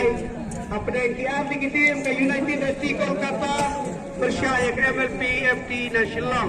अपने इंतजाम की टीम के United FC Kolkata bersyaya ke MLP FT Nasional.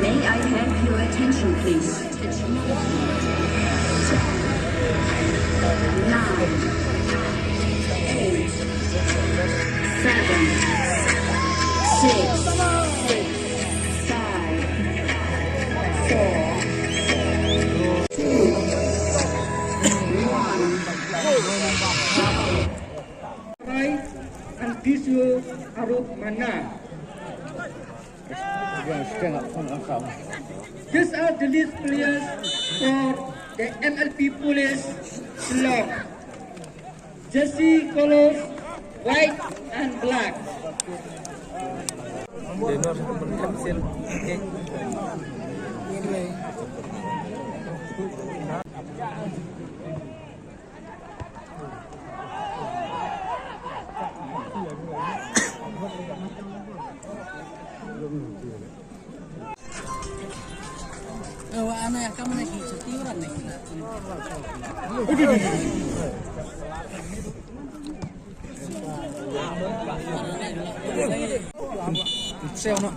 May I have your attention, please? 9, 8, 7, 6, 5, 4, 2, 1. And visual Arup Mana. These are the list players for the MLP Police Slot. Jersey colors white and black. Anak kamu naik setiuran nih. Sel no.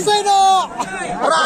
Seno! Ra!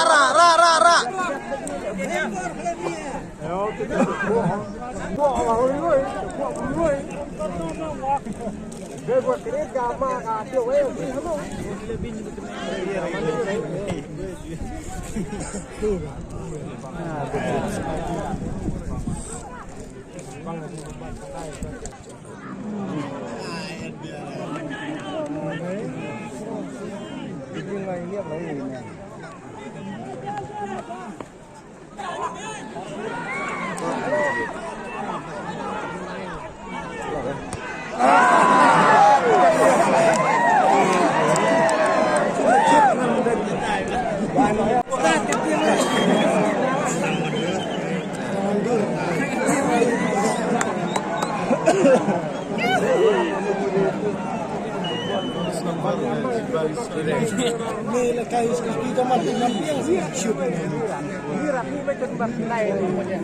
Nila kayo sa dito matinampiang shoot. Hirap ni ba ito martinay mo niya?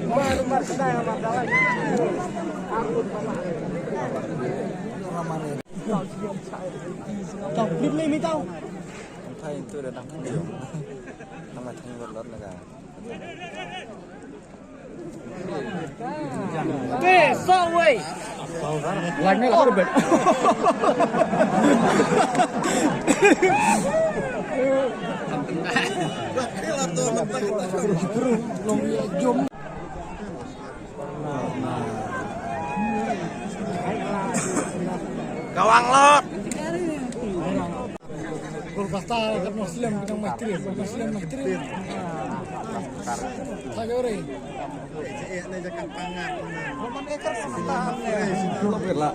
Mano martinay ang magdaway. Ako pa lang. Tao, bibli mi tao. Thay tôi đã đăng nhiều. Năm nay thay vật lớn là cả. Okay, so away. Like me a little bit. Gawang lot. Kolkata kan Muslim bidang Madrid, Muslim Madrid. Sagore. Iya na jakan pangat. Roman ekor setahan ya. Lebih lah.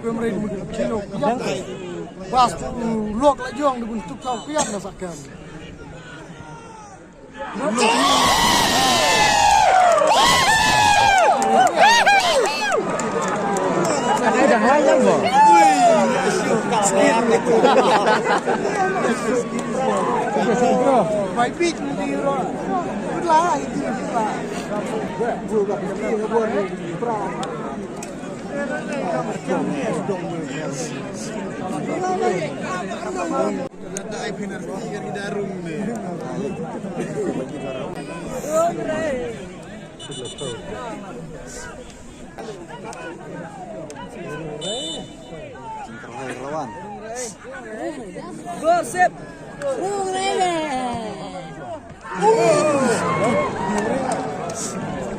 Pemerintah mungkin kilo yang bas luak lagi yang dibentuk kau piat masakan. Ada hayang bo. Baik big ni ro. Lah itu lah. Bukan dia buat perang. Gosip.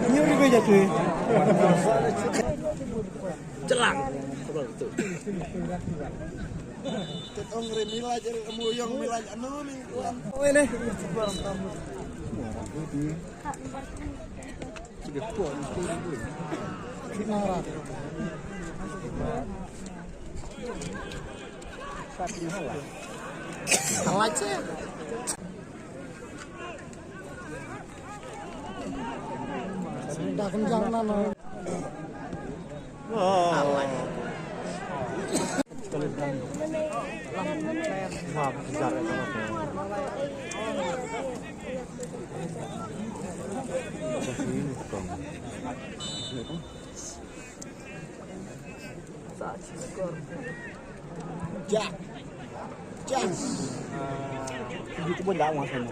Ini udah jatuh. Celang. Tetong remila jadi muyong mila anu nih. Oh ini. Alatnya. Sudah kencang nana. Jak. Itu pun dah masuk.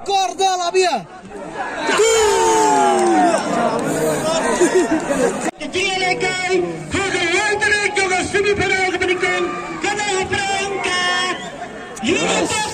Corda la via. Kecilkan hubungan terus juga semifinal kepentingan karena perangkat United